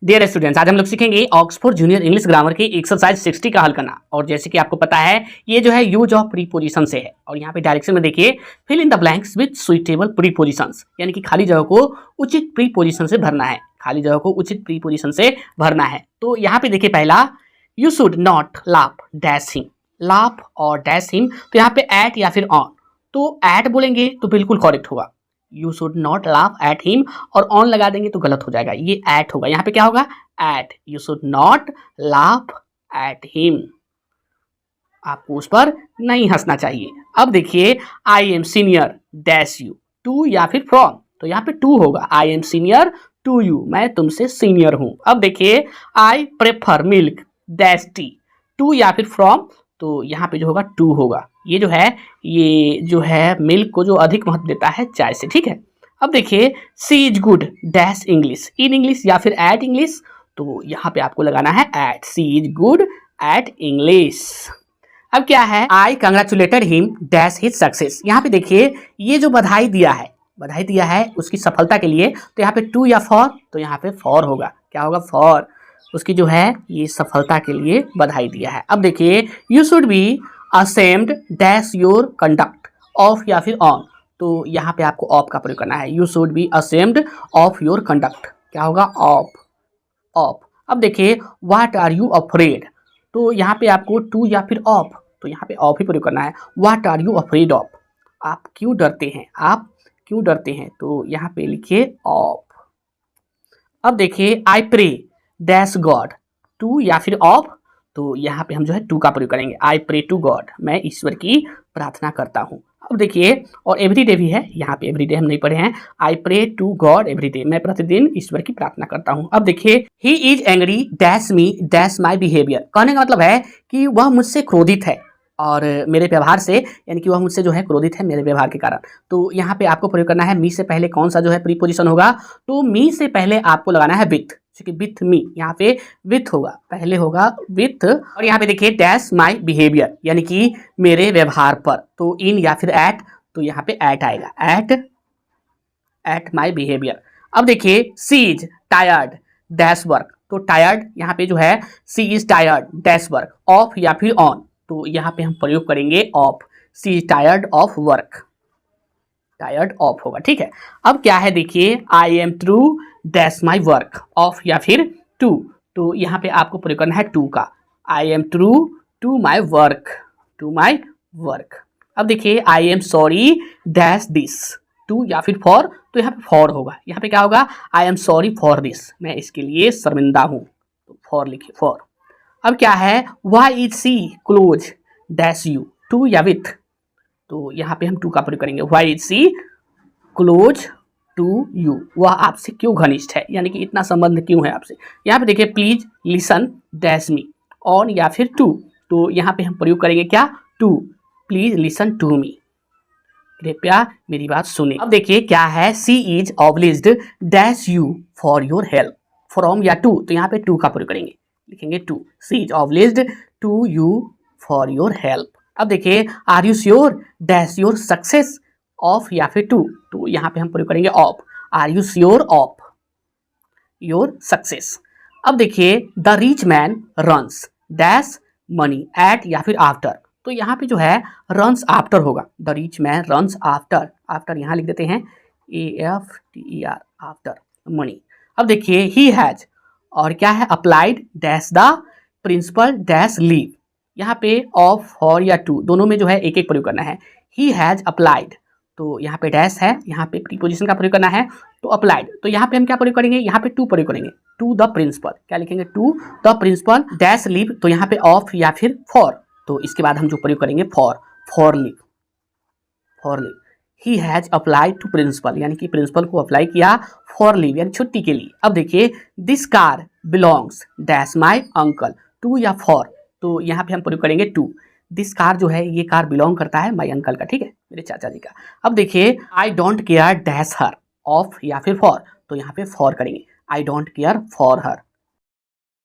Dear students, आज हम लोग सीखेंगे ऑक्सफोर्ड जूनियर इंग्लिश ग्रामर की एक्सरसाइज 60 का हल करना। और जैसे कि आपको पता है ये जो है यूज ऑफ प्रीपोजिशन से है। और यहाँ पे डायरेक्शन में देखिए fill in the blanks with suitable prepositions, यानी कि खाली जगह को उचित प्रीपोजिशन से भरना है। खाली जगह को उचित प्रीपोजिशन से भरना है। तो यहाँ पे देखिए पहला, you should not laugh dash him. Laugh और डैश हिम, तो यहाँ पे एट या फिर ऑन, तो एट बोलेंगे तो बिल्कुल करेक्ट होगा। You should not laugh at him, और ऑन लगा देंगे तो गलत हो जाएगा, ये एट होगा। यहाँ पे क्या होगा? At. You should not laugh at him, आपको उस पर नहीं हंसना चाहिए। अब देखिए I am senior dash you, to या फिर फ्रॉम, तो यहाँ पे टू होगा। I am senior to you, मैं तुमसे सीनियर हूं। अब देखिए I prefer milk dash tea, to या फिर फ्रॉम, तो यहाँ पे जो होगा टू होगा। ये जो है मिल्क को जो अधिक महत्व देता है चाय से, ठीक है। अब देखिए she is good dash English, in English या फिर एट इंग्लिश, तो यहाँ पे आपको लगाना है at. She is good at English. अब क्या है, I congratulated him dash his success. यहाँ पे देखिए ये जो बधाई दिया है उसकी सफलता के लिए, तो यहाँ पे टू या फॉर, तो यहाँ पे फॉर होगा। क्या होगा? फॉर। उसकी जो है ये सफलता के लिए बधाई दिया है। अब देखिए you should be ashamed dash your conduct, of या फिर ऑन, तो यहाँ पे आपको ऑफ का प्रयोग करना है। You should be ashamed of your conduct, क्या होगा? ऑफ। ऑफ। अब देखिए व्हाट आर यू अफ्रेड, तो यहाँ पे आपको टू या फिर ऑफ, तो यहाँ पे ऑफ ही प्रयोग करना है। What are you afraid of, आप क्यों डरते हैं, आप क्यों डरते हैं, तो यहाँ पे लिखिए ऑफ। अब देखिए I pray dash God, to या फिर ऑफ, तो यहाँ पे हम जो है टू का प्रयोग करेंगे। आई प्रे टू गॉड, मैं ईश्वर की प्रार्थना करता हूँ। अब देखिए और एवरीडे भी है, यहाँ पे एवरीडे हम नहीं पढ़े हैं। I pray to God everyday, मैं प्रतिदिन ईश्वर की प्रार्थना करता हूँ। अब देखिए he is angry dash me dash my behaviour, कहने का मतलब है कि वह मुझसे क्रोधित है और मेरे व्यवहार से, यानी कि वह मुझसे जो है क्रोधित है मेरे व्यवहार के कारण। तो यहाँ पे आपको प्रयोग करना है मी से पहले कौन सा जो है प्रीपोजिशन होगा, तो मी से पहले आपको लगाना है विथ, क्योंकि विथ मी, यहाँ पे विथ होगा, पहले होगा विथ। और यहाँ पे देखिए डैश माई बिहेवियर, यानी कि मेरे व्यवहार पर, तो इन या फिर एट, तो यहाँ पे एट आएगा। At my behaviour. अब देखिए she is tired dash work, तो टायर्ड यहाँ पे जो है she is tired dash work, of या फिर ऑन, तो यहाँ पे हम प्रयोग करेंगे of. She is tired of work, tired of होगा, ठीक है। अब क्या है देखिए I am through dash my work, of या फिर टू, तो यहाँ पे आपको प्रयोग करना है टू का। I am through to my work, to my work. अब देखिए I am sorry dash this, to या फिर फॉर, तो यहाँ पे फॉर होगा। यहाँ पे क्या होगा? I am sorry for this, मैं इसके लिए शर्मिंदा हूँ, तो फॉर लिखिए, फॉर। अब क्या है, why is she close dash you, to या विथ, तो यहाँ पे हम टू का प्रयोग करेंगे। Why is she close to you, वह आपसे क्यों घनिष्ठ है, यानी कि इतना संबंध क्यों है आपसे। यहाँ पे देखिए please listen dash me, on या फिर टू, तो यहाँ पे हम प्रयोग करेंगे क्या? To. Please listen to me, कृपया मेरी बात सुने। अब देखिए क्या है, she is obliged dash you for your help, from या टू, तो यहाँ पे टू का प्रयोग करेंगे, लिखेंगे to. She is obliged to you for your help. अब देखिए are you sure dash your success, of या फिर टू, तो यहाँ पे हम प्रयोग करेंगे of. Are you sure of your success. अब देखिए the rich man runs dash money at या फिर आफ्टर, तो यहाँ पे जो है रन्स आफ्टर होगा। The rich man runs after, after यहाँ लिख देते हैं AFTER, आफ्टर मनी। अब देखिए ही हैज, और क्या है, applied dash the principal dash leave, यहाँ पे ऑफ फॉर या टू दोनों में जो है एक एक प्रयोग करना है। ही हैज अप्लाइड, तो यहाँ पे डैश है, यहाँ पे प्रीपोजिशन का प्रयोग करना है, तो अप्लाइड, तो यहाँ पे हम क्या प्रयोग करेंगे, यहाँ पे टू प्रयोग करेंगे। टू द प्रिंसिपल, क्या लिखेंगे? To the principal dash leave, तो यहाँ पे ऑफ या फिर फॉर, तो इसके बाद हम जो प्रयोग करेंगे for leave, for leave. He has applied to principal, यानी कि प्रिंसिपल को अप्लाई किया फॉर लीव, यानी छुट्टी के लिए। अब देखिए this car belongs dash my uncle, to या फॉर, तो यहाँ पे हम प्रयोग करेंगे टू। दिस कार जो है ये कार बिलोंग करता है माई अंकल का, ठीक है, मेरे चाचा जी का। अब देखिए I don't care dash her, of या फिर फॉर, तो यहाँ पे फॉर करेंगे। I don't care for her,